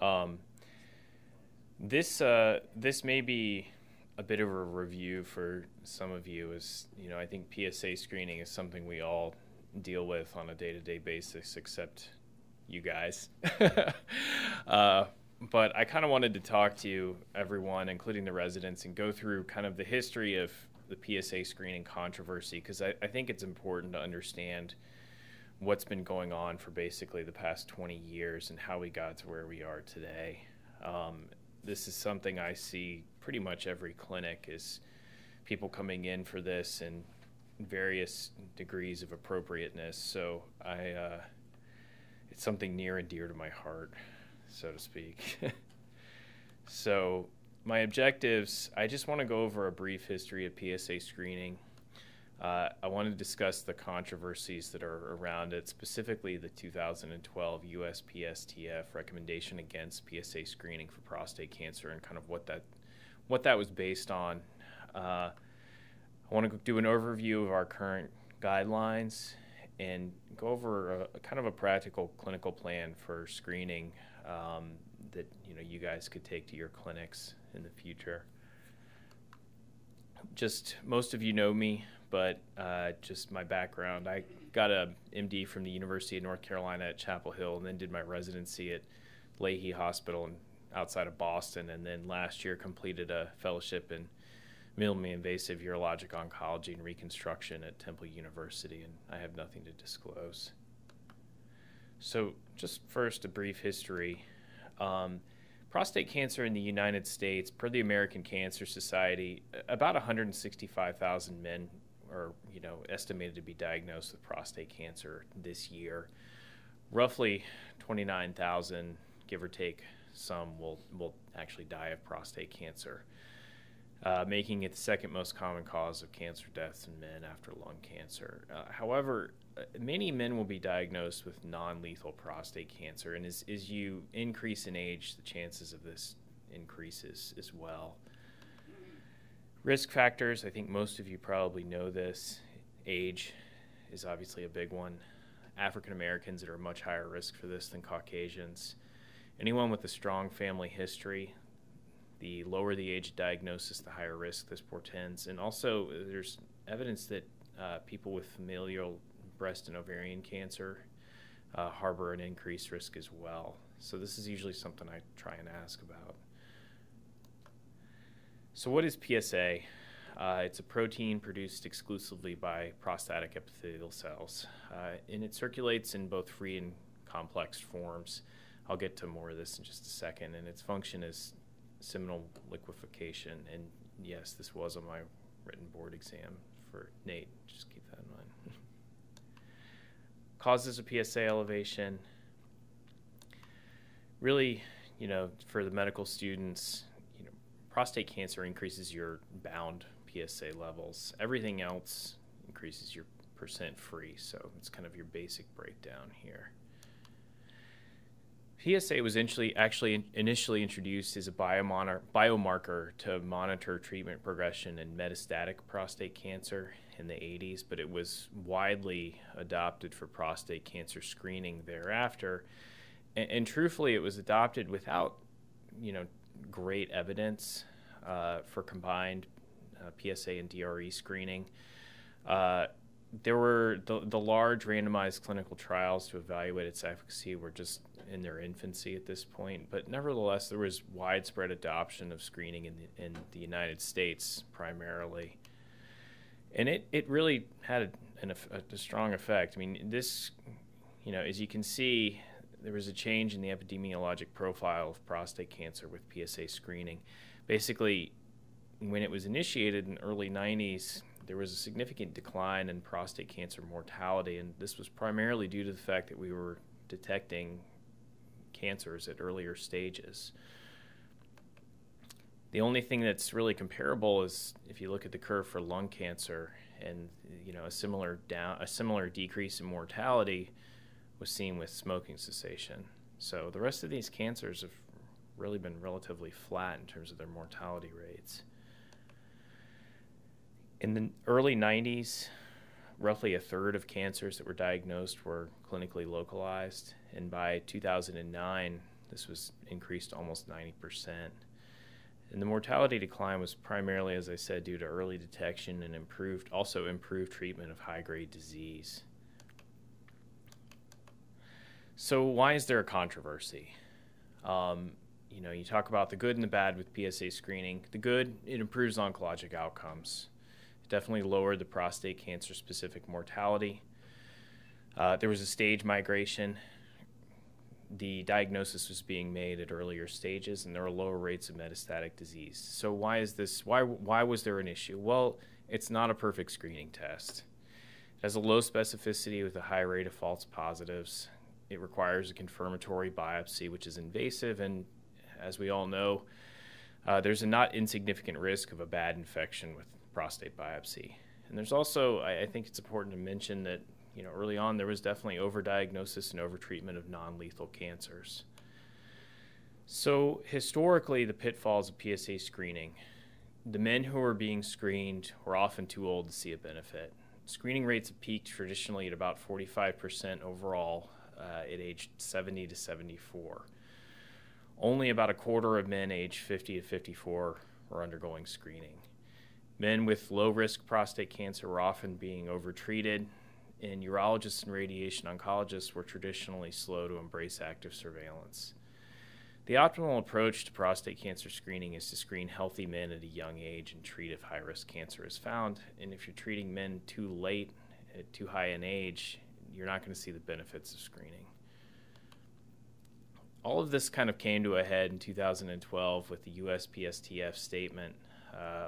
Um, this may be a bit of a review for some of you. As you know, I think PSA screening is something we all deal with on a day-to-day basis, except you guys. But I kind of wanted to talk to everyone, including the residents, and go through kind of the history of the PSA screening controversy, because I think it's important to understand what's been going on for basically the past 20 years and how we got to where we are today. This is something I see pretty much every clinic, is people coming in for this in various degrees of appropriateness. So it's something near and dear to my heart, so to speak. So my objectives, I just want to go over a brief history of PSA screening. I want to discuss the controversies that are around it, specifically the 2012 USPSTF recommendation against PSA screening for prostate cancer and kind of what that was based on. I want to do an overview of our current guidelines and go over a kind of a practical clinical plan for screening that you guys could take to your clinics in the future. Just most of you know me, but just my background. I got a MD from the University of North Carolina at Chapel Hill, and then did my residency at Leahy Hospital outside of Boston, and then last year completed a fellowship in minimally invasive urologic oncology and reconstruction at Temple University, and I have nothing to disclose. So just first, a brief history. Prostate cancer in the United States, per the American Cancer Society, about 165,000 men are estimated to be diagnosed with prostate cancer this year. Roughly 29,000, give or take some, will actually die of prostate cancer, making it the second most common cause of cancer deaths in men after lung cancer. However, many men will be diagnosed with non-lethal prostate cancer, and as you increase in age, the chances of this increases as well. Risk factors, I think most of you probably know this. Age is obviously a big one. African Americans are at a much higher risk for this than Caucasians. Anyone with a strong family history, the lower the age of diagnosis, the higher risk this portends. And also, there's evidence that people with familial breast and ovarian cancer harbor an increased risk as well. So this is usually something I try and ask about. So what is PSA? It's a protein produced exclusively by prostatic epithelial cells, and it circulates in both free and complex forms. I'll get to more of this in just a second, and its function is seminal liquefaction. And yes, this was on my written board exam for Nate. Just keep that in mind. Causes of PSA elevation. Really, for the medical students, prostate cancer increases your bound PSA levels. Everything else increases your percent free, so it's kind of your basic breakdown here. PSA was initially introduced as a biomarker to monitor treatment progression in metastatic prostate cancer in the 80s, but it was widely adopted for prostate cancer screening thereafter. And truthfully, it was adopted without, great evidence for combined PSA and DRE screening. There were the large randomized clinical trials to evaluate its efficacy were just in their infancy at this point, but nevertheless, there was widespread adoption of screening in the United States primarily. And it really had a strong effect. I mean, this, as you can see, there was a change in the epidemiologic profile of prostate cancer with PSA screening. Basically, when it was initiated in the early 90s, there was a significant decline in prostate cancer mortality, and this was primarily due to the fact that we were detecting cancers at earlier stages. The only thing that's really comparable is if you look at the curve for lung cancer, and a similar decrease in mortality was seen with smoking cessation. So the rest of these cancers have really been relatively flat in terms of their mortality rates. In the early 90s, roughly a third of cancers that were diagnosed were clinically localized, and by 2009, This was increased almost 90%. And the mortality decline was primarily, as I said, due to early detection and improved treatment of high-grade disease. So why is there a controversy? You talk about the good and the bad with PSA screening. The good, it improves oncologic outcomes. It definitely lowered the prostate cancer-specific mortality. There was a stage migration. The diagnosis was being made at earlier stages, and there were lower rates of metastatic disease. So why is this? Why was there an issue? Well, it's not a perfect screening test. It has a low specificity with a high rate of false positives. It requires a confirmatory biopsy, which is invasive, and as we all know, there's a not insignificant risk of a bad infection with prostate biopsy. And there's also, I think it's important to mention that early on, there was definitely overdiagnosis and overtreatment of non-lethal cancers. So historically, the pitfalls of PSA screening. The men who were being screened were often too old to see a benefit. Screening rates have peaked traditionally at about 45% overall at age 70 to 74. Only about a quarter of men aged 50 to 54 were undergoing screening. Men with low-risk prostate cancer were often being overtreated, and urologists and radiation oncologists were traditionally slow to embrace active surveillance. The optimal approach to prostate cancer screening is to screen healthy men at a young age and treat if high-risk cancer is found. And if you're treating men too late, at too high an age, you're not going to see the benefits of screening. All of this kind of came to a head in 2012 with the USPSTF statement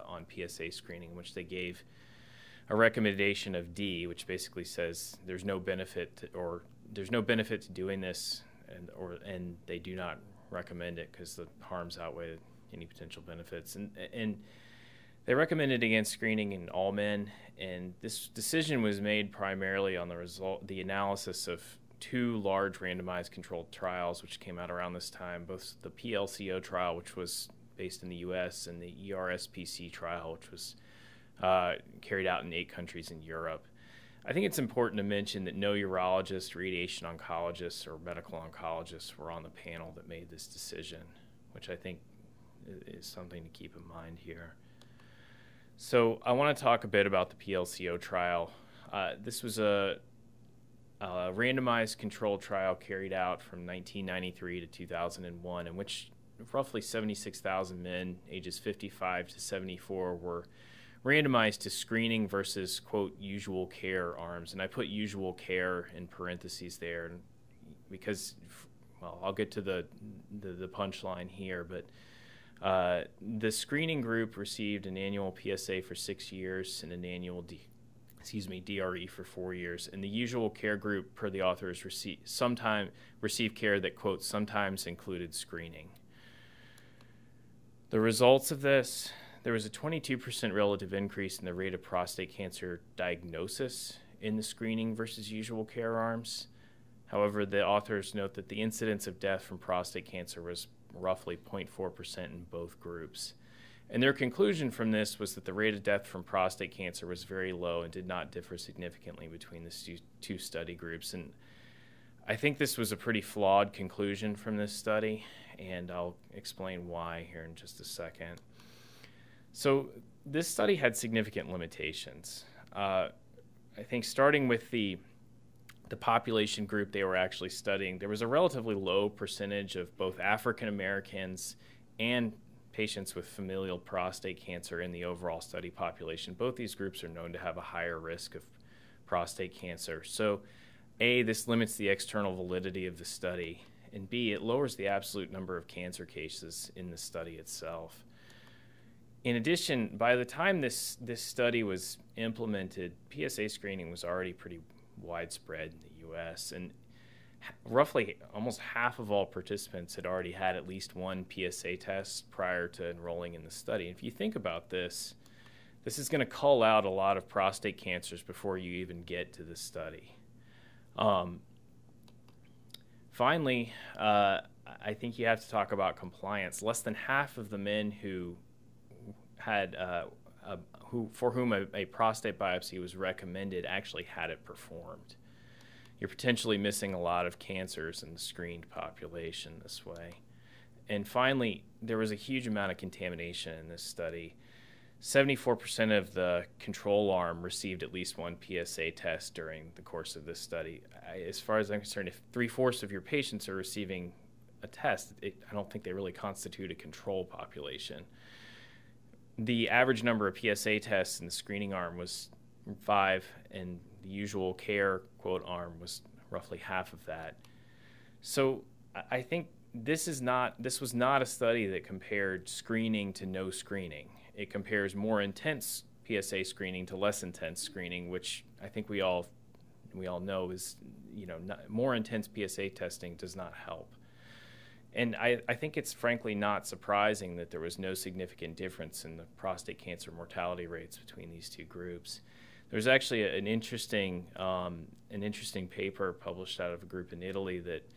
on PSA screening, in which they gave a recommendation of D, which basically says there's no benefit to doing this, and they do not recommend it because the harms outweigh any potential benefits. And they recommended against screening in all men, and this decision was made primarily on the analysis of two large randomized controlled trials which came out around this time, both the PLCO trial, which was based in the U.S., and the ERSPC trial, which was carried out in 8 countries in Europe. I think it's important to mention that no urologists, radiation oncologists, or medical oncologists were on the panel that made this decision, which I think is something to keep in mind here. So I want to talk a bit about the PLCO trial. This was a randomized controlled trial carried out from 1993 to 2001, in which roughly 76,000 men ages 55 to 74 were randomized to screening versus, quote, usual care arms. And I put usual care in parentheses there because, well, I'll get to the punchline here, but the screening group received an annual PSA for 6 years and an annual DRE for 4 years. And the usual care group, per the authors, received care that, quote, sometimes included screening. The results of this: there was a 22% relative increase in the rate of prostate cancer diagnosis in the screening versus usual care arms. However, the authors note that the incidence of death from prostate cancer was roughly 0.4% in both groups. And their conclusion from this was that the rate of death from prostate cancer was very low and did not differ significantly between the two study groups. And I think this was a pretty flawed conclusion from this study, and I'll explain why here in just a second. So this study had significant limitations. I think starting with the population group they were actually studying, there was a relatively low percentage of both African Americans and patients with familial prostate cancer in the overall study population. Both these groups are known to have a higher risk of prostate cancer. So A, this limits the external validity of the study, and B, it lowers the absolute number of cancer cases in the study itself. In addition, by the time this study was implemented, PSA screening was already pretty widespread in the U.S., and roughly almost half of all participants had already had at least one PSA test prior to enrolling in the study. If you think about this, this is going to cull out a lot of prostate cancers before you even get to the study. Finally, I think you have to talk about compliance. Less than half of the men who had for whom a prostate biopsy was recommended actually had it performed. you're potentially missing a lot of cancers in the screened population this way. And finally, there was a huge amount of contamination in this study. 74% of the control arm received at least one PSA test during the course of this study. As far as I'm concerned, if 3/4 of your patients are receiving a test, I don't think they really constitute a control population. The average number of PSA tests in the screening arm was 5, and the usual care, quote, arm was roughly half of that. So I think this was not a study that compared screening to no screening. It compares more intense PSA screening to less intense screening, which I think we all know is, more intense PSA testing does not help. And I think it's frankly not surprising that there was no significant difference in the prostate cancer mortality rates between these two groups. There's actually an interesting paper published out of a group in Italy that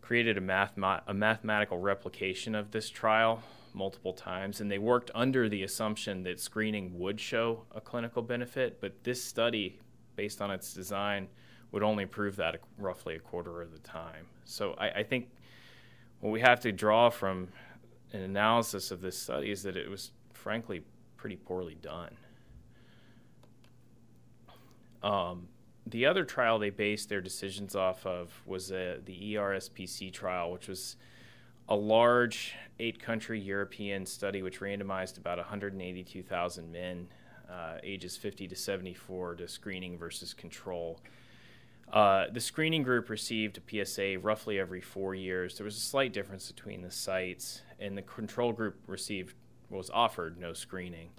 created a mathematical replication of this trial multiple times, and they worked under the assumption that screening would show a clinical benefit, but this study, based on its design, would only prove that roughly a quarter of the time. So I think what we have to draw from an analysis of this study is that it was frankly pretty poorly done. The other trial they based their decisions off of was the ERSPC trial, which was a large 8-country European study which randomized about 182,000 men ages 50 to 74 to screening versus control. The screening group received a PSA roughly every 4 years. There was a slight difference between the sites, and the control group was offered no screening.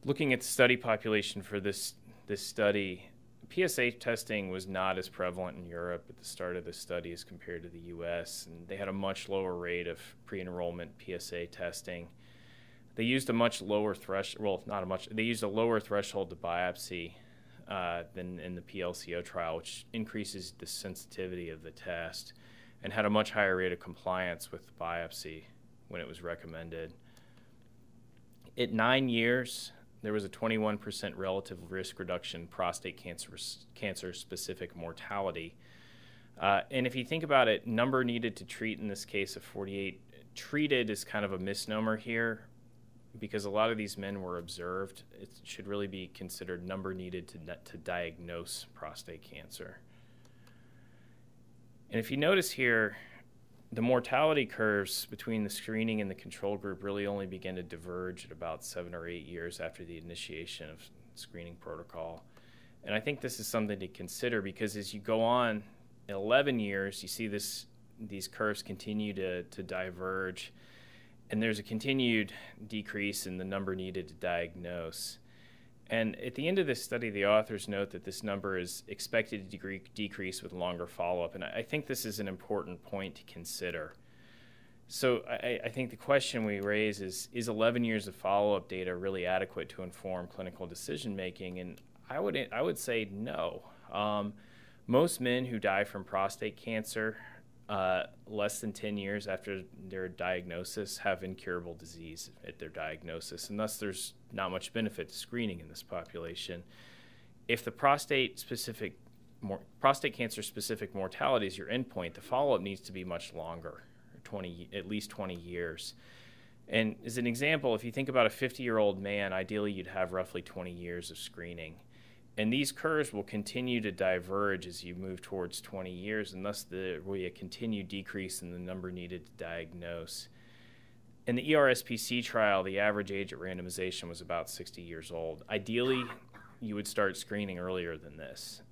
Looking at the study population for this study, PSA testing was not as prevalent in Europe at the start of the study as compared to the U.S., and they had a much lower rate of pre-enrollment PSA testing. They used a much lower they used a lower threshold to biopsy than in the PLCO trial, which increases the sensitivity of the test, and had a much higher rate of compliance with the biopsy when it was recommended. At 9 years, there was a 21% relative risk reduction in prostate cancer-specific mortality. And if you think about it, number needed to treat in this case of 48, treated is kind of a misnomer here because a lot of these men were observed. It should really be considered number needed to diagnose prostate cancer. And if you notice here, the mortality curves between the screening and the control group really only began to diverge at about 7 or 8 years after the initiation of screening protocol. And I think this is something to consider because as you go on, in 11 years, you see these curves continue to diverge, and there's a continued decrease in the number needed to diagnose. And at the end of this study, the authors note that this number is expected to decrease with longer follow-up. And I think this is an important point to consider. So I think the question we raise is 11 years of follow-up data really adequate to inform clinical decision-making? And I would say no. Most men who die from prostate cancer less than 10 years after their diagnosis have incurable disease at their diagnosis, and thus there's not much benefit to screening in this population. If the prostate cancer-specific mortality is your endpoint, the follow-up needs to be much longer, at least 20 years. And as an example, if you think about a 50-year-old man, ideally you'd have roughly 20 years of screening. And these curves will continue to diverge as you move towards 20 years, and thus there will be a continued decrease in the number needed to diagnose. In the ERSPC trial, the average age at randomization was about 60 years old. Ideally, you would start screening earlier than this.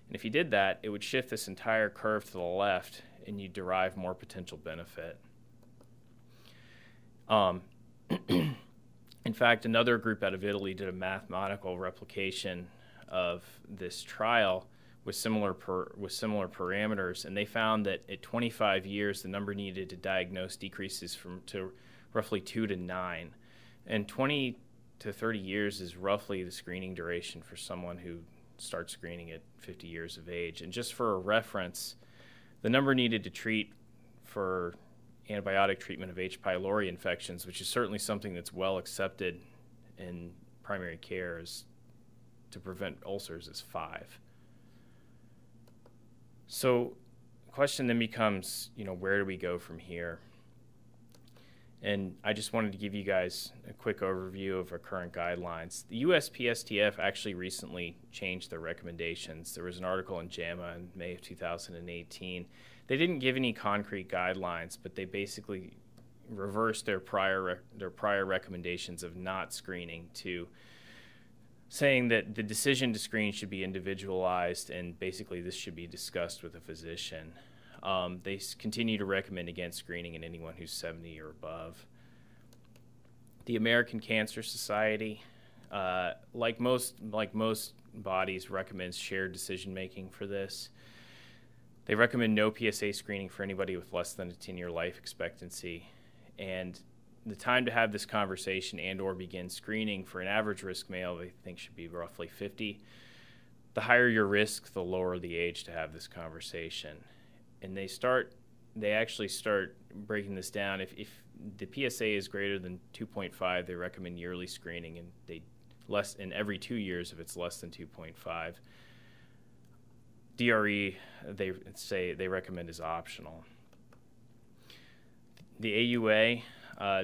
And if you did that, it would shift this entire curve to the left, and you'd derive more potential benefit. In fact, another group out of Italy did a mathematical replication of this trial with similar parameters, and they found that at 25 years, the number needed to diagnose decreases to roughly 2 to 9. And 20 to 30 years is roughly the screening duration for someone who starts screening at 50 years of age. And just for a reference, the number needed to treat for antibiotic treatment of H. pylori infections, which is certainly something that's well accepted in primary care, is to prevent ulcers is 5. So the question then becomes, where do we go from here? And I just wanted to give you guys a quick overview of our current guidelines. The USPSTF actually recently changed their recommendations. There was an article in JAMA in May of 2018. They didn't give any concrete guidelines, but they basically reversed their prior recommendations of not screening to saying that the decision to screen should be individualized, and basically this should be discussed with a physician. They continue to recommend against screening in anyone who's 70 or above. The American Cancer Society, like most bodies, recommends shared decision making for this. They recommend no PSA screening for anybody with less than a 10-year life expectancy, and the time to have this conversation and or begin screening for an average risk male they think should be roughly 50. The higher your risk, the lower the age to have this conversation. And they actually start breaking this down. If the PSA is greater than 2.5, they recommend yearly screening, and every 2 years if it's less than 2.5. DRE, they recommend is optional. The AUA,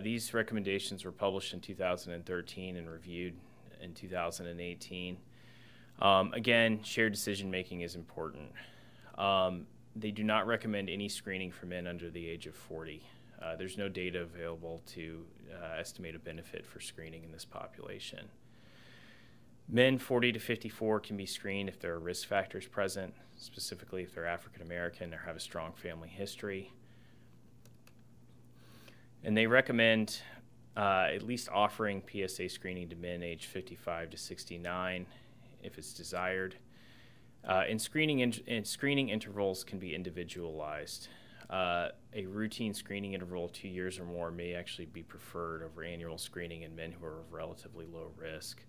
these recommendations were published in 2013 and reviewed in 2018. Again, shared decision making is important. They do not recommend any screening for men under the age of 40. There's no data available to estimate a benefit for screening in this population. Men 40 to 54 can be screened if there are risk factors present, specifically if they're African American or have a strong family history. And they recommend at least offering PSA screening to men aged 55 to 69 if it's desired. And screening intervals can be individualized. A routine screening interval of 2 years or more may actually be preferred over annual screening in men who are of relatively low risk.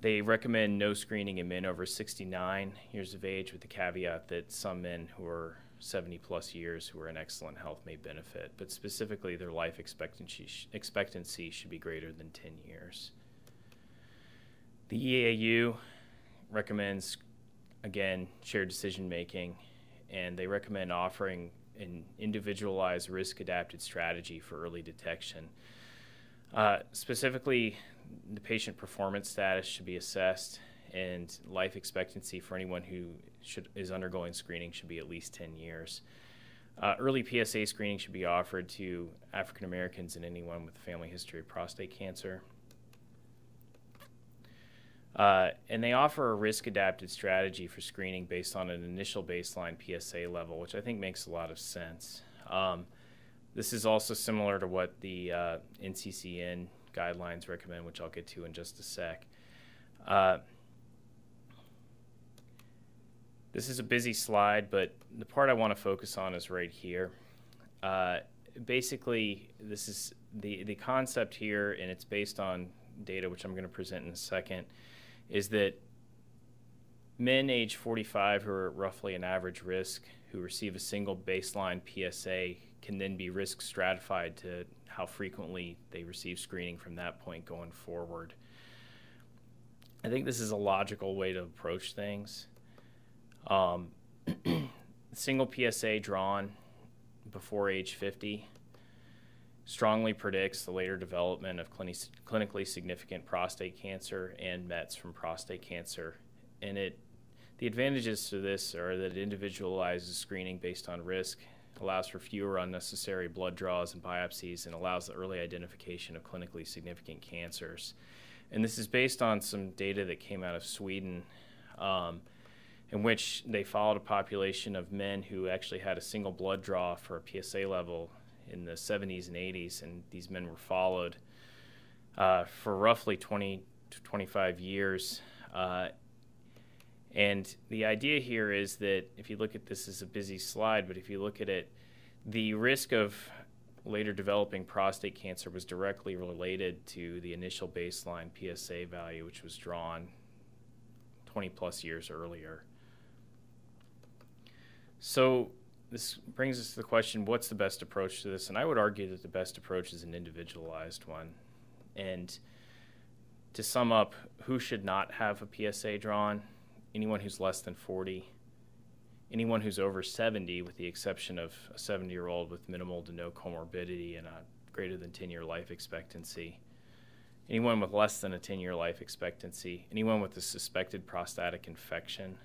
They recommend no screening in men over 69 years of age, with the caveat that some men who are 70 plus years who are in excellent health may benefit, but specifically their life expectancy should be greater than 10 years. The EAU recommends, again, shared decision making, and they recommend offering an individualized risk-adapted strategy for early detection. Specifically, the patient performance status should be assessed, and life expectancy for anyone who is undergoing screening should be at least 10 years. Early PSA screening should be offered to African Americans and anyone with a family history of prostate cancer. And they offer a risk-adapted strategy for screening based on an initial baseline PSA level, which I think makes a lot of sense. This is also similar to what the NCCN guidelines recommend, which I'll get to in just a sec. This is a busy slide, but the part I want to focus on is right here. Basically, this is the concept here, and it's based on data, which I'm going to present in a second, is that men age 45 who are roughly an average risk, who receive a single baseline PSA, can then be risk stratified to how frequently they receive screening from that point going forward. I think this is a logical way to approach things. Single PSA drawn before age 50 strongly predicts the later development of clinically significant prostate cancer and mets from prostate cancer. And the advantages to this are that it individualizes screening based on risk, allows for fewer unnecessary blood draws and biopsies, and allows the early identification of clinically significant cancers. And this is based on some data that came out of Sweden, in which they followed a population of men who actually had a single blood draw for a PSA level in the 70s and 80s, and these men were followed for roughly 20 to 25 years. And the idea here is that if you look at this as a busy slide, but if you look at it, the risk of later developing prostate cancer was directly related to the initial baseline PSA value, which was drawn 20 plus years earlier. So this brings us to the question, what's the best approach to this? And I would argue that the best approach is an individualized one. And to sum up, who should not have a PSA drawn? Anyone who's less than 40. Anyone who's over 70, with the exception of a 70-year-old with minimal to no comorbidity and a greater than 10-year life expectancy. Anyone with less than a 10-year life expectancy. Anyone with a suspected prostatic infection.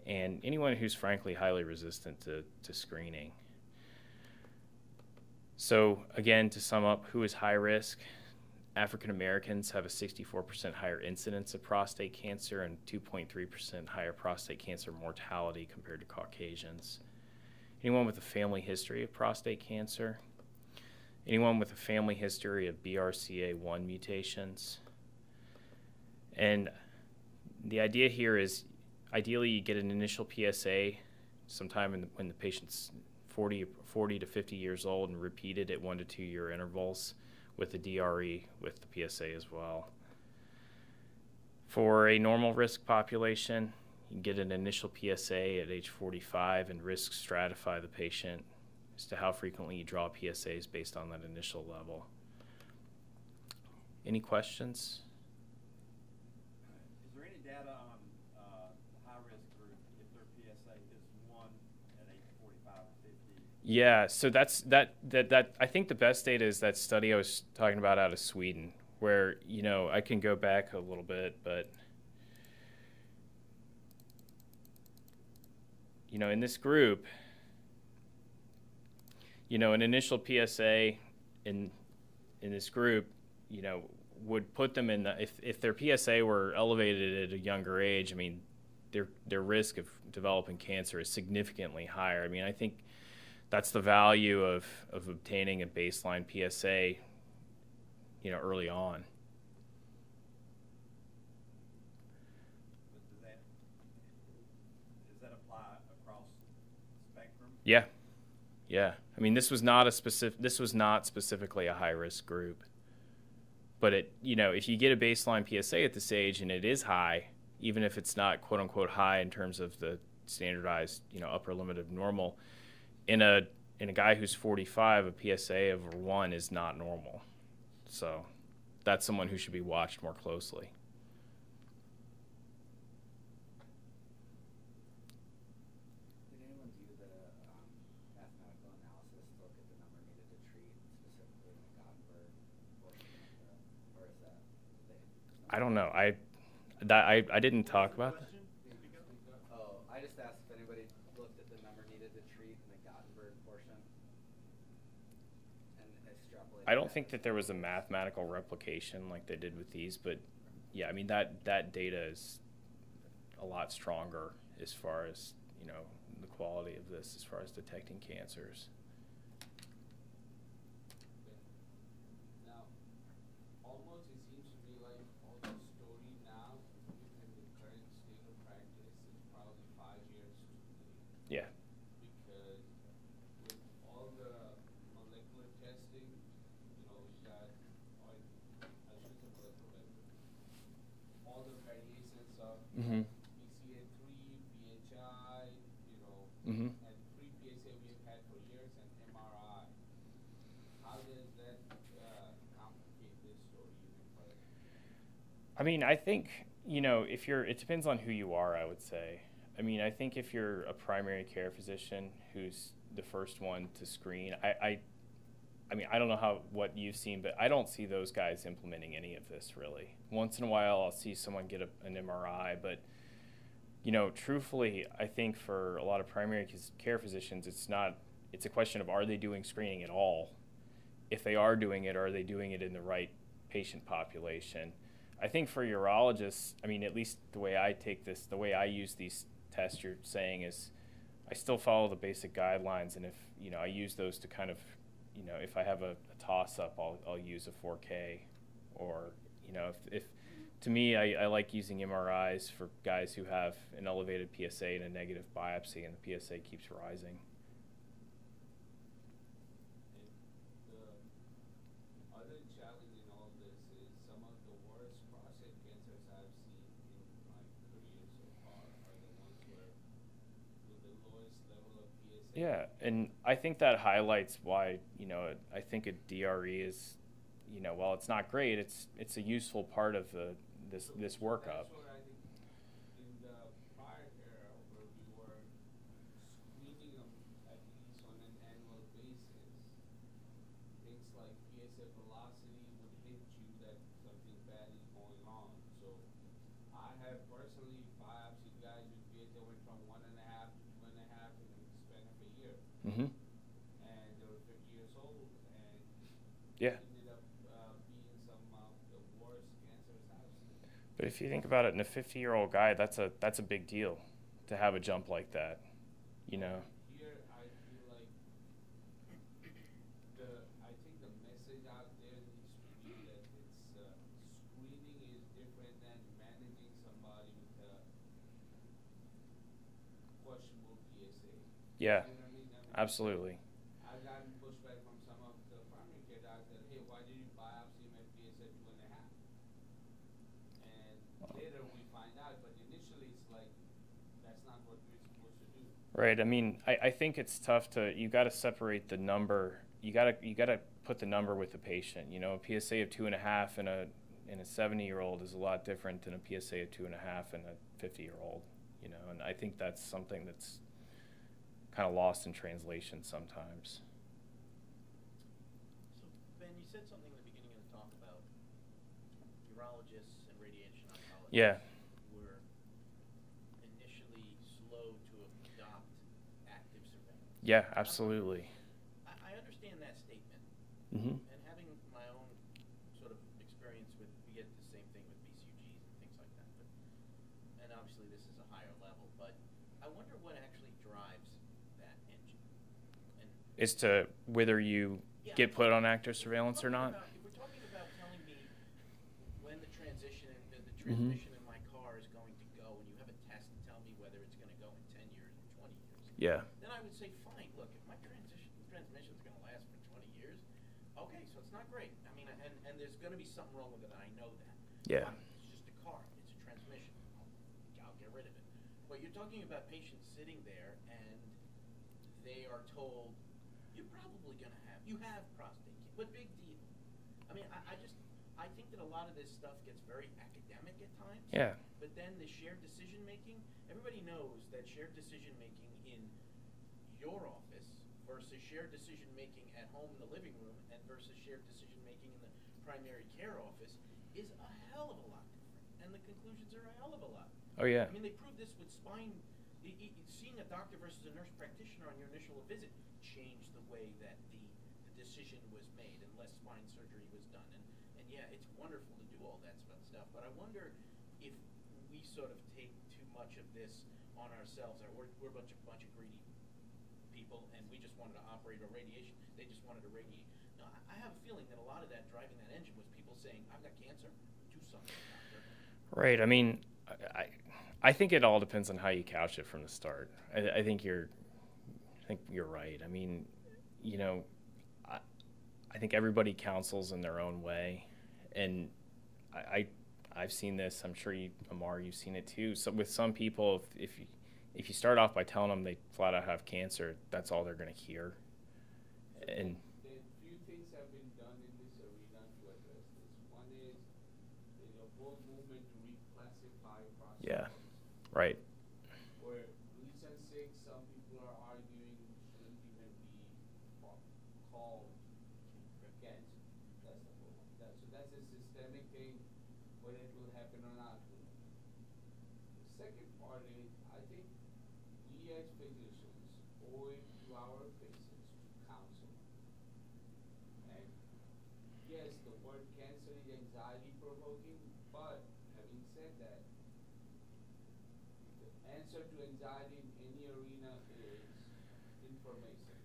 And anyone who's frankly highly resistant to screening. So again, to sum up, who is high risk? African Americans have a 64% higher incidence of prostate cancer and 2.3% higher prostate cancer mortality compared to Caucasians. Anyone with a family history of prostate cancer. Anyone with a family history of BRCA1 mutations. And the idea here is, ideally you get an initial PSA sometime when the patient's 40 to 50 years old, and repeat it at 1 to 2 year intervals with the DRE with the PSA as well. For a normal risk population, you can get an initial PSA at age 45 and risk stratify the patient as to how frequently you draw PSAs based on that initial level. Any questions? Is there any data on the high-risk group if their PSA is 1 at age 45 or 50? Yeah, so that I think the best data is that study I was talking about out of Sweden, where, you know, I can go back a little bit, but, you know, in this group, you know, an initial PSA in this group, you know, would put them in the, if their PSA were elevated at a younger age, I mean, their risk of developing cancer is significantly higher. I mean, I think that's the value of obtaining a baseline PSA, you know, early on. Does that apply across the spectrum? Yeah, yeah. I mean, this was not specifically a high risk group, but it, you know, if you get a baseline PSA at this age and it is high, even if it's not quote unquote high in terms of the standardized, you know, upper limit of normal, in a guy who's 45, a PSA of 1 is not normal. So that's someone who should be watched more closely. Did anyone do the mathematical analysis to look at the number needed to treat, specifically in the Gothenburg portion of the, or is that I don't know. I didn't talk about that. Oh, I just asked if anybody looked at the number needed to treat in the Gothenburg portion and extrapolated. I don't think that there was a mathematical replication like they did with these, but yeah, I mean, that data is a lot stronger as far as, you know, the quality of this as far as detecting cancers. Now, almost it seems to me like all the story now within the current state of practice is probably 5 years too late. Yeah. Because with all the molecular testing, you know, you got, or I should say molecular, all the variations of Mm-hmm. BCA3, BHI, you know, Mm-hmm. and pre-PSA we've had for years, and MRI. How does that complicate this story even further? I mean, I think, you know, it depends on who you are, I would say. I mean, I think if you're a primary care physician who's the first one to screen, I mean, I don't know what you've seen, but I don't see those guys implementing any of this really. Once in a while, I'll see someone get an MRI, but, you know, truthfully, I think for a lot of primary care physicians, it's a question of, are they doing screening at all? If they are doing it, are they doing it in the right patient population? I think for urologists, I mean, at least the way I use these tests you're saying is, I still follow the basic guidelines, and if, you know, I use those to kind of, you know, if I have a toss-up, I'll use a 4K, or, you know, if to me, I like using MRIs for guys who have an elevated PSA and a negative biopsy, and the PSA keeps rising. The other challenge in all this is some of the worst prostate cancers I've seen in my career so far are the ones where with the lowest level of PSA. Yeah, and I think that highlights why, you know, I think a DRE is you know, while it's not great, it's a useful part of this workup. That's what I think in the prior era where we were screening them at least on an annual basis, things like PSA velocity would hint you that something bad is going on. So I have personally biopsied guys with PSA went from 1.5 to 2.5 in the span of a year. Mm-hmm. And they were 50 years old, and Yeah. ended up being some of the worst cancers I've seen. But if you think about it, in a 50-year-old guy, that's a big deal to have a jump like that, you know. Here, I feel like I think the message out there needs to be that it's screening is different than managing somebody with a questionable PSA. Yeah, You know what I mean? absolutely. I've gotten pushback from some of the primary care docs that, hey, why did you biopsy him at PSA 2.5? And later we find out, but initially it's like, that's not what we're supposed to do. Right. I mean, I think it's tough you got to separate the number. You got to put the number with the patient. You know, a PSA of 2.5 in a 70-year-old is a lot different than a PSA of 2.5 in a 50-year-old. You know, and I think that's something that's kind of lost in translation sometimes. So, Ben, you said something in the beginning of the talk about urologists and radiation oncologists. Yeah. Were initially slow to adopt active surveillance. Yeah, absolutely. I understand that statement. Mm-hmm. And having my own sort of experience with, we get the same thing with BCGs and things like that. And obviously this is a higher level, but I wonder what actually drives that engine. And Is to whether you get put on active surveillance or not. If we're talking about telling me when the transmission Mm-hmm. in my car is going to go, and you have a test to tell me whether it's going to go in 10 years or 20 years, Yeah. then I would say, fine, look, if my transmission is going to last for 20 years, okay, so it's not great. I mean, and there's going to be something wrong with it, I know that. Yeah. Fine, it's just a car, it's a transmission. I'll get rid of it. But you're talking about patients sitting there, and they are told, you're probably going to have prostate cancer, but big deal. I mean, I think that a lot of this stuff gets very academic at times. Yeah. But then the shared decision making, everybody knows that shared decision making in your office versus shared decision making at home in the living room and versus shared decision making in the primary care office is a hell of a lot different. And the conclusions are a hell of a lot. Oh yeah. I mean, they proved this with spine. Seeing a doctor versus a nurse practitioner on your initial visit changed the way that the decision was made and less spine surgery was done. And yeah, it's wonderful to do all that stuff, but I wonder if we sort of take too much of this on ourselves. Or we're a bunch of greedy people, and we just wanted to operate a radiation. They just wanted to radiate. No, I have a feeling that a lot of that driving that engine was people saying, "I've got cancer. Do something, doctor." Right. I mean, I think it all depends on how you couch it from the start. I think you're right. I mean, you know, I think everybody counsels in their own way, and I've seen this. I'm sure Amar, you've seen it too. So with some people, if you start off by telling them they flat out have cancer, that's all they're going to hear. And Few things have been done in this arena to address this. One is there's a whole movement to reclassify prostate yeah, cancer. right. Where reason sake, some people are arguing shouldn't even be called cancer. That's the whole one. So that's a systemic thing, whether it will happen or not. The second part is, I think we as physicians owe it to our patients to counsel. And yes, the word cancer is anxiety provoking, but having said that, the answer to anxiety in any arena is information.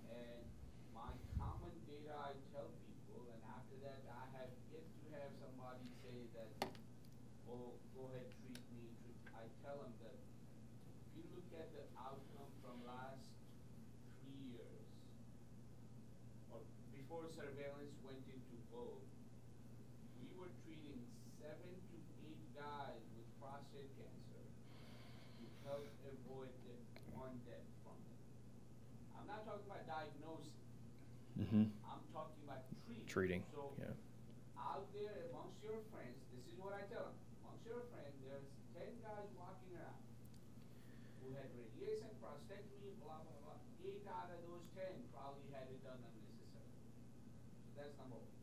And my common data I tell people, and after that I have yet to have somebody say that, oh, go ahead, treat me. I tell them that if you look at the outcome from last 3 years, or before surveillance went into vogue, we were treating 7 to 8 guys with prostate cancer to help avoid one death from it. I'm not talking about diagnosing. Mm-hmm. I'm talking about treating. Treating. So Yeah. out there amongst your friends, this is what I tell them. Amongst your friends, there's 10 guys walking around who had radiation, prostatectomy, blah, blah, blah. 8 out of those 10 probably had it done unnecessarily. So that's number one.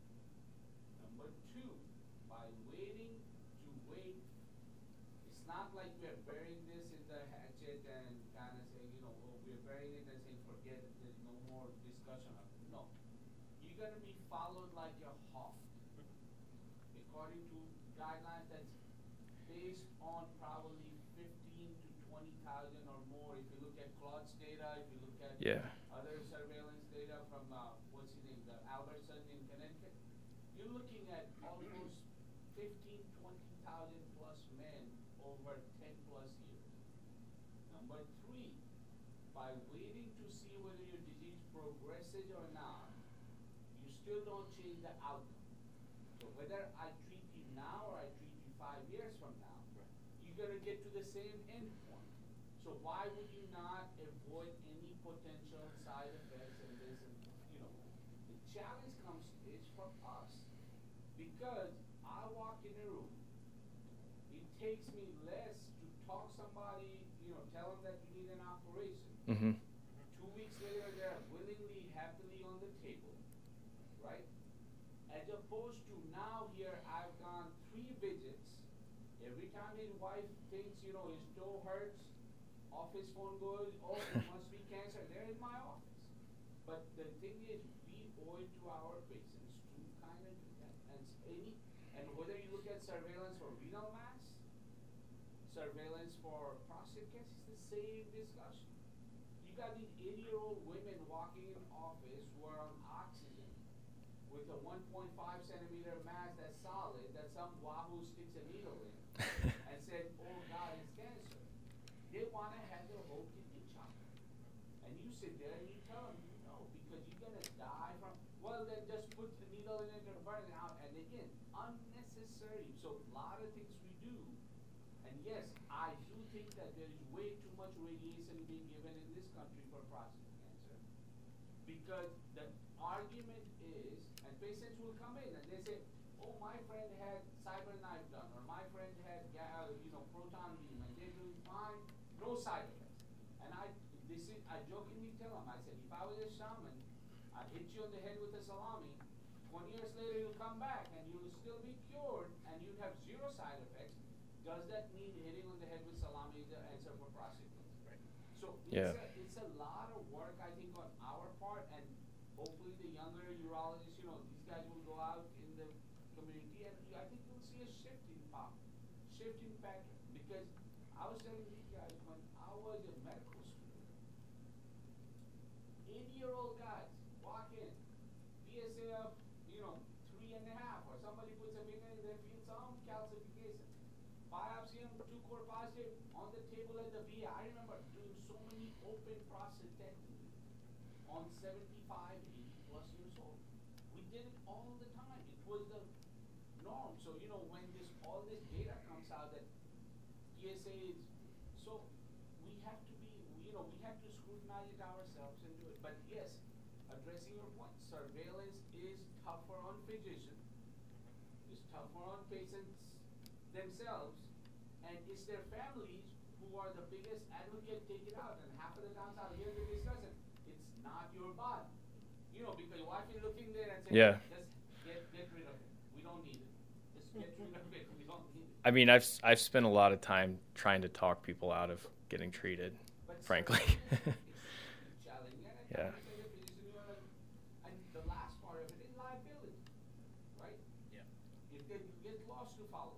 Number two, by waiting to wait, it's not like we're burying this in the hatchet and kind of saying, you know, oh, we're burying it and saying, forget it, there's no more discussion of it. No. You're going to be followed like a hawk. According to guidelines that's based on probably 15 to 20,000 or more. If you look at Claude's data, if you look at other surveillance data from, what's his name, the Albertson in Connecticut, you're looking at almost 15, 20,000 plus men over 10 plus years. Number three, by waiting to see whether your disease progresses or not, you still don't change the outcome. So whether I treat you now or I treat you 5 years from now, you're going to get to the same end point. So why would you not avoid any potential side effects and this? And, you know, the challenge comes is for us because I walk in a room. It takes me less to talk somebody, you know, tell them that you need an operation. Mm-hmm. 2 weeks later, they're willingly, happily on the table, right? As opposed to now here, I've gone 3 visits. Every time his wife thinks, you know, his toe hurts, off his phone goes, oh, it must be cancer. They're in my office. But the thing is, we owe it to our patients to kind of do that. And whether you look at surveillance for renal mass, surveillance for prostate cancer, it's the same discussion. You got these 80-year-old women walking in office who are on oxygen with a 1.5 centimeter mass that's solid that some wahoo sticks a needle in and said, oh God, it's cancer. They want to have their whole kidney chopped. And you sit there and you tell them, no, because you're going to die from, well, then just put the needle in it and burn it out. And again, unnecessary. So a lot of things we do. And yes, I do think that there is way too much radiation being given in this country for prostate cancer. Because the argument is, and patients will come in and they say, oh, my friend had cyberknife done, or my friend had, you know, proton beam, and they're doing fine, no side effects. And I jokingly tell them, I said, if I was a shaman, I'd hit you on the head with a salami. 20 years later, you'll come back and you'll still be cured, and you'd have 0 side effects. Does that mean hitting on the head with salami is the answer for prostate cancer? Right. So it's a lot of work, I think, on our part, and hopefully the younger urologists, you know, these guys will go out in the community, and I think you'll see a shifting pattern. Because I was telling these guys when I was in medical school, 80-year-old guys walk in, PSA of, you know, 3.5, or somebody puts a finger in, they feel some calcification. Biopsy them, 2-core positive, on the table at the VA. I remember doing so many open prostatectomy on 75, 80 plus years old. We did it all the time. It was the norm. So, you know, when all this data comes out that PSA is, so we have to be, you know, we have to scrutinize it ourselves and do it. But yes, addressing your point, surveillance is tougher on physicians, it's tougher on patients themselves, and it's their families who are the biggest advocate, take it out. And half of the times I'll hear the discussion, it's not your body. You know, because your wife is looking there and saying, just get rid of it. We don't need it. Just get rid of it. We don't need it. I mean, I've spent a lot of time trying to talk people out of getting treated, But frankly. it's challenging. Yeah. And the last part of it is liability, right? Yeah. If they get lost to follow,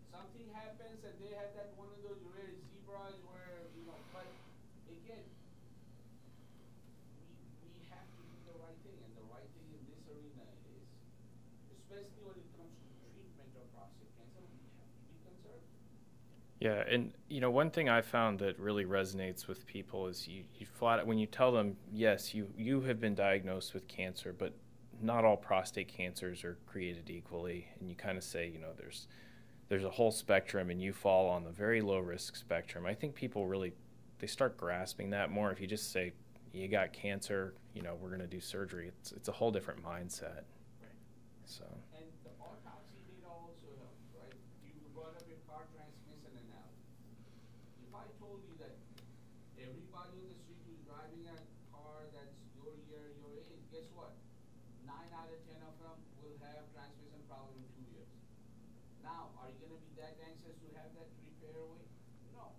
something happens and they have that one of those rare zebras where, you know, but again, we have to do the right thing, and the right thing in this arena is, especially when it comes to treatment of prostate cancer, we have to be conservative. Yeah, and you know, one thing I found that really resonates with people is you flat when you tell them, yes, you have been diagnosed with cancer, but not all prostate cancers are created equally, and you kind of say, you know, there's a whole spectrum, and you fall on the very low risk spectrum. I think people really, they start grasping that more if you just say, you got cancer, you know, we're going to do surgery. It's a whole different mindset. Right. So. And the autopsy data also helps, right? You brought up your car transmission analogy. If I told you that everybody on the street who's driving a car that's your year, your age, guess what? 9 out of 10 of them will have transmission problem in 2 years. Now, are you going to be that anxious to have that repair away? No.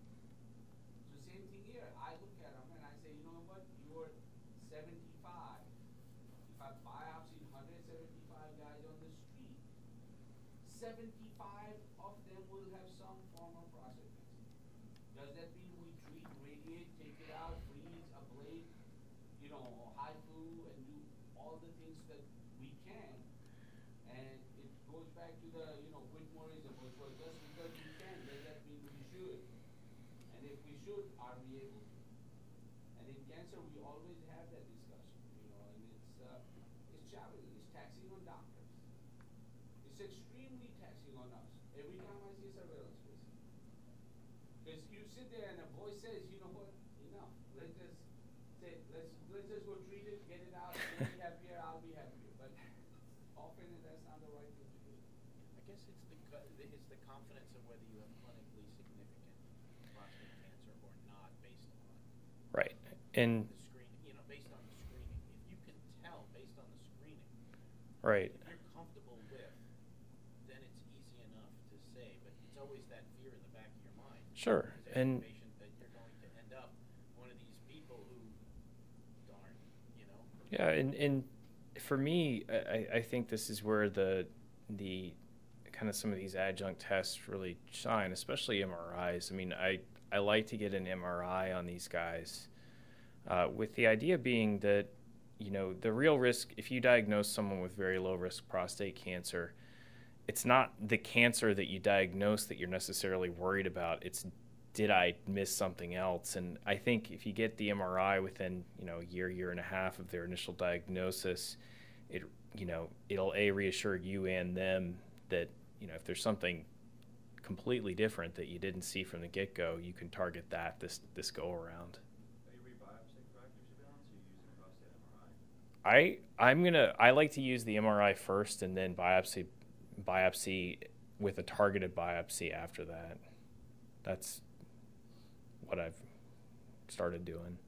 So same thing here. I look at them and I say, you know what? You're 75. If I biopsied 175 guys on the street, 75 of them will have some form of prostate cancer. Does that mean we treat, radiate, take it out, freeze, ablate, you know, HIFU, and do all the things that we can? And it goes back to the, you know, Whitmoreism, which was just because we can, does that mean we should? And if we should, are we able to? And in cancer, we always have that discussion, you know, and it's challenging, it's taxing on doctors. It's extremely taxing on us. Every time I see a surveillance visit. Because you sit there and a voice says, you know what, enough. Let's just say, let's just go treat it, get it out, you'll be happier, I'll be happier. But often that's not the right thing to do. I guess it's the confidence in whether you have clinically significant prostate cancer or not based on Right. And the screening, you know, based on the screening. If you can tell based on the screening, right. if you're comfortable with, then it's easy enough to say, but it's always that fear in the back of your mind. Sure. Is And patient that you're going to end up one of these people who, darn, you know. yeah, and for me, I think this is where the kind of some of these adjunct tests really shine, especially MRIs. I mean, I like to get an MRI on these guys, with the idea being that, you know, the real risk, if you diagnose someone with very low risk prostate cancer, it's not the cancer that you diagnose that you're necessarily worried about. It's, did I miss something else? And I think if you get the MRI within, you know, a year and a half of their initial diagnosis, it, you know, it'll reassure you and them that, you know, if there's something completely different that you didn't see from the get-go, you can target that this go around. Are you rebiopsying for active surveillance, or are you using prostate MRI? I like to use the MRI first and then biopsy with a targeted biopsy after that. That's what I've started doing.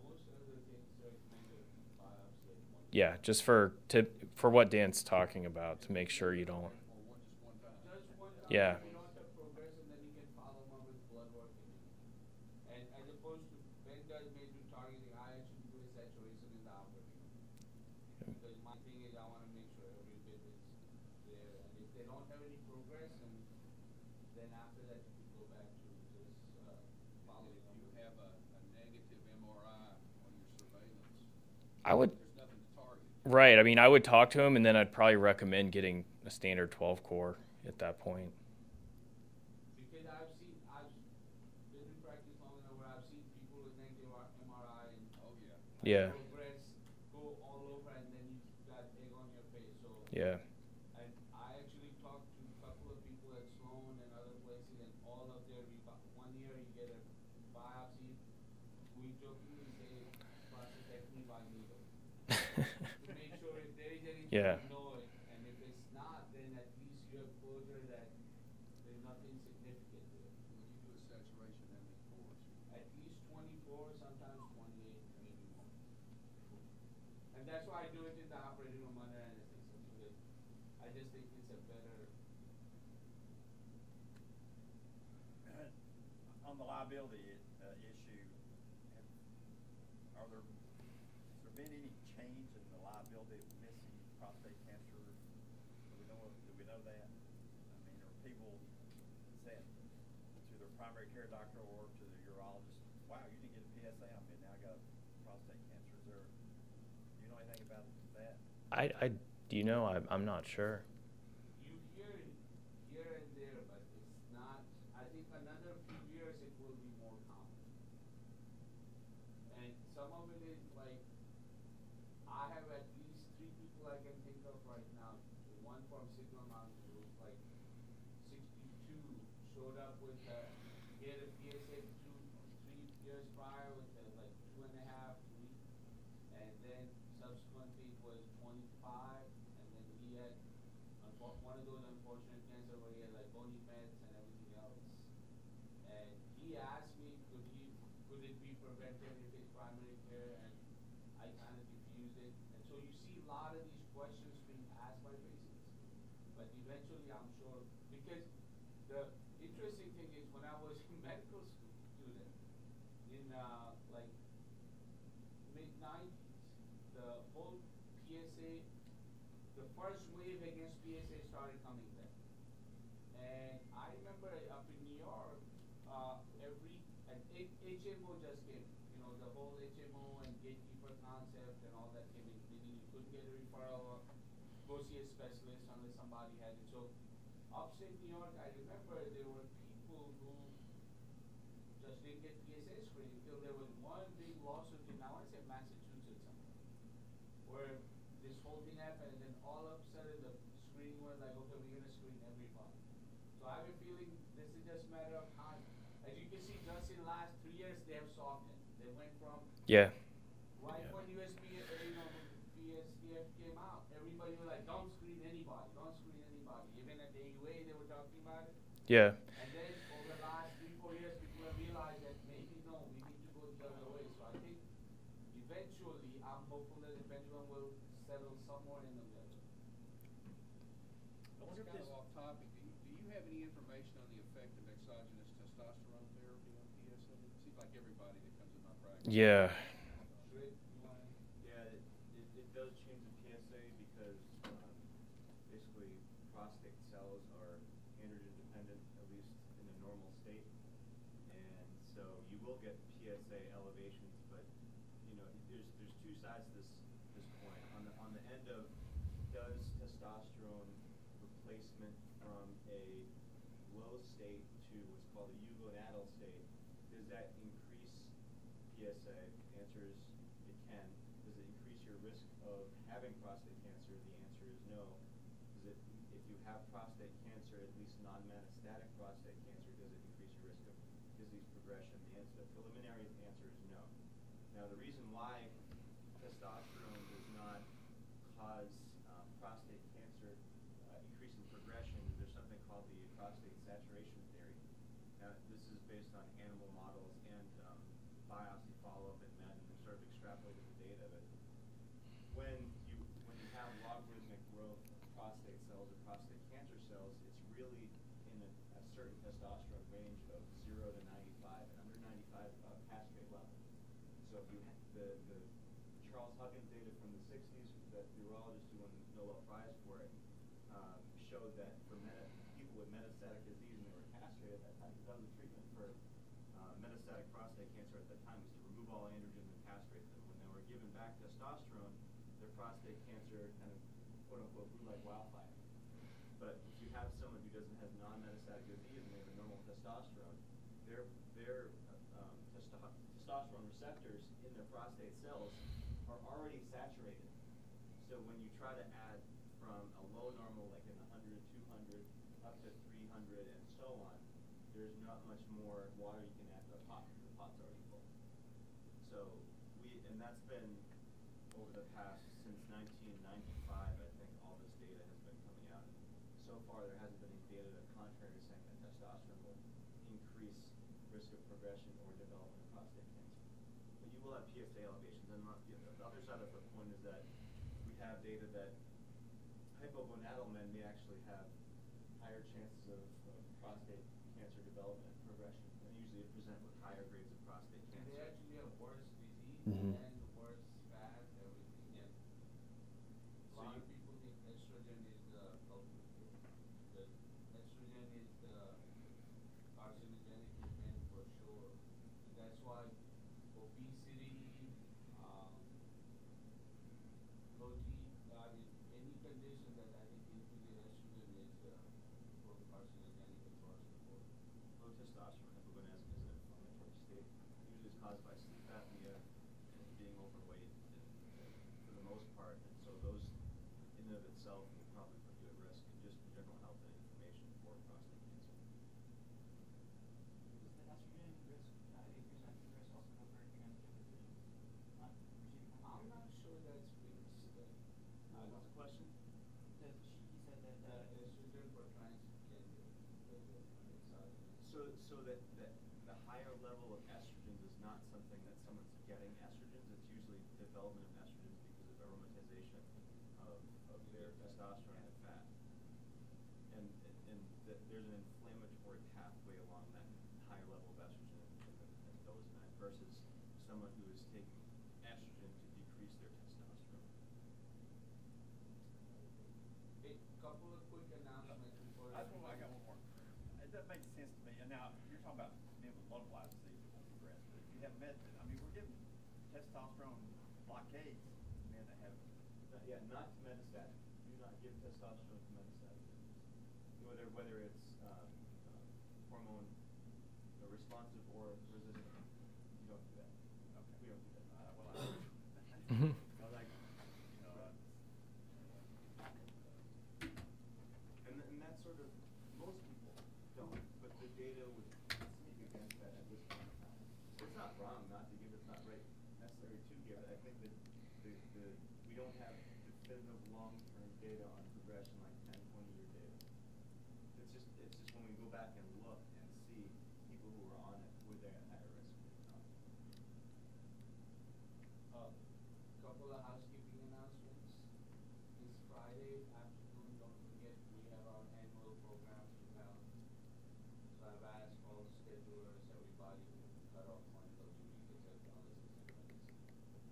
Most other things recommend a biopsy at one Yeah, just for what Dan's talking about, to make sure you don't. or just one time. Just one time. Yeah. You don't have to progress, and then you can follow them up with blood work imaging. And as opposed to Ben may do targeting, I actually do a saturation in the operating room. Because my thing is I want to make sure every bit is there. And if they don't have any progress, and then after that you can go back to just following up. If you have a negative MRI on your surveillance, I would. there's nothing to target. Right. I mean, I would talk to him, and then I'd probably recommend getting a standard 12 core at that point. Because I've been in practice long enough where I've seen people with negative MRI and Oh, yeah. Yeah. progress, go all over, and then you got egg on your face. So Yeah. and I actually talked to a couple of people at Sloan and other places, and all of their 1 year you get a biopsy. We jokingly say prostatectomy by needle to make sure if there is anything, Yeah. you know it, and if it's not, then at least you have closure that there's nothing significant there. When you do a saturation, how many cores? At least 24, sometimes 28, maybe more. And that's why I do it in the operating room under anesthesia, because I just think it's a better. On the liability issue, has there been any change in the liability of missing prostate cancer? Do we know that? I mean, are people saying to their primary care doctor or to the urologist, wow, you didn't get a PSA on me, now I got prostate cancer? Do you know anything about that? Do you know? I'm not sure. You hear it here and there, but it's not. I think another few years it will be more common. And some of it is like, I have at least 3 people I can think of right now. One from Signal Mountain who was like 62, showed up with he had a PSA 3 years prior with like 2.5, 3 then subsequently it was 25, and then he had one of those unfortunate cancer where he had like bony mets and everything else. And he asked me, could it be prevented if it's primary care, and I kind of diffused it. And so you see a lot of these questions being asked by patients, but eventually I'm sure, because the interesting thing is when I was a medical student in like mid-90s, the whole PSA, the first wave against PSA started coming then. And I remember up in New York, HMO just came, the whole HMO and gatekeeper concept and all that came in, meaning you couldn't get a referral or go see a specialist unless somebody had it. So upstate New York, I remember there were people who just didn't get PSA screening until there was one big lawsuit in, I want to say Massachusetts somewhere, where this whole thing happened, and then all of a sudden the screening was like, okay, we're going to screen everybody. So I have a feeling this is just a matter of time. As you can see, just in the last 3 years, they have softened. They went from Yeah. right when PSDF came out, everybody was like, don't screen anybody, don't screen anybody. Even at the AUA, they were talking about it. Yeah. And then over the last 3-4 years, people have realized that maybe no, we need to go the other way. So I think eventually, I'm hopeful that the pendulum will settle somewhere in the middle. I wonder if It's kind this. of off topic. Do you have any information on the effect of exogenous testosterone therapy on PSA? It seems like everybody that comes in my practice. Yeah. Yeah, it does change the PSA because basically prostate cells are androgen dependent, at least in a normal state, and so you will get PSA elevations. But there's two sides to this coin. On the end of, does testosterone replacement from a low state to what's called a eugonadal state, does that increase PSA? The answer is it can. Does it increase your risk of having prostate cancer? The answer is no. If you have prostate cancer, at least non-metastatic prostate cancer, does it increase your risk of disease progression? The preliminary answer is no. Now, the reason why testosterone does not cause prostate cancer increase in progression, there's something called the prostate saturation theory. Now, this is based on animal models and biopsy follow-up in men, and they sort of extrapolated the data. But when you have logarithmic growth of prostate cells or prostate cancer cells, it's really in a certain testosterone range of 0 to 95, and under 95 is about castrate level. So if the Charles Huggins data from the 60s that the urologists who won the Nobel Prize for it showed that for people with metastatic disease and they were castrated at that time, because that was the treatment for metastatic prostate cancer at that time, was to remove all androgens and castrate them. When they were given back testosterone, their prostate cancer kind of quote-unquote grew like wildfire. But if you have someone who doesn't have non-metastatic disease and they have a normal testosterone, their testosterone receptors in their prostate cells are already saturated. So when you try to add from a low normal, like in 100, 200, up to 300, and so on, there's not much more water you can add to the pot. The pot's already full. So and that's been over the past, since 1995, I think all this data has been coming out. And so far, there hasn't been any data to the contrary saying that testosterone will increase risk of progression or development of prostate cancer. But you will have PSA elevations. And the other side of the coin is that we have data that hypogonadal men may actually have higher chances of prostate cancer development and progression. They usually present with higher grades of prostate And cancer. they actually have worse disease Mhm. and worse fat, everything. Yeah. A lot of people think estrogen is the culprit. The estrogen is the carcinogenic event for sure. And that's why obesity, low T, any condition that I think including estrogen is both carcinogenic and across the board. Low testosterone hypogonadism is an inflammatory state. Usually it's caused by sleep apnea and being overweight, and for the most part. And so those, in and of itself, will probably put you at risk, just in general health and inflammation for prostate cancer. Does the estrogen risk, increase estrogen risk also go for gynecological decisions? Not receiving I'm not sure couple of quick announcements before. I got one more. It doesn't make sense to me. And now you're talking about men with localized disease that won't progress, but if you have we're giving testosterone blockades to men that have. Yeah, not to metastatic. Do not give testosterone to metastatic disease. Whether it's hormone responsive or resistant, you don't do that. Okay. We don't do that. Well, Mhm. I was like, and that's sort of, most people don't, but the data would speak against that at this point in time. It's not wrong not to give it, it's not right necessary to give it. I think that we don't have definitive long-term data on progression like 10, 20-year data. It's just when we go back and look and see people who were on it, were they at higher risk or not. Couple of housekeeping announcements. This Friday afternoon, don't forget, we have our annual program to town. So I've asked all schedulers, everybody, to cut off point of the week, except analysis and medicine.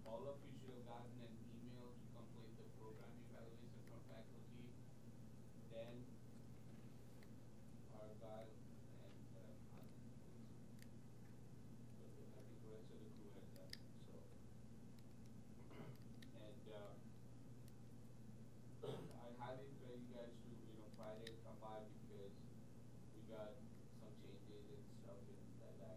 All of you should have gotten an email to complete the program evaluation from faculty. Then our guy and I think the rest of the crew has done so. And I highly encourage you guys to, Friday come by because we got some changes and stuff in the lab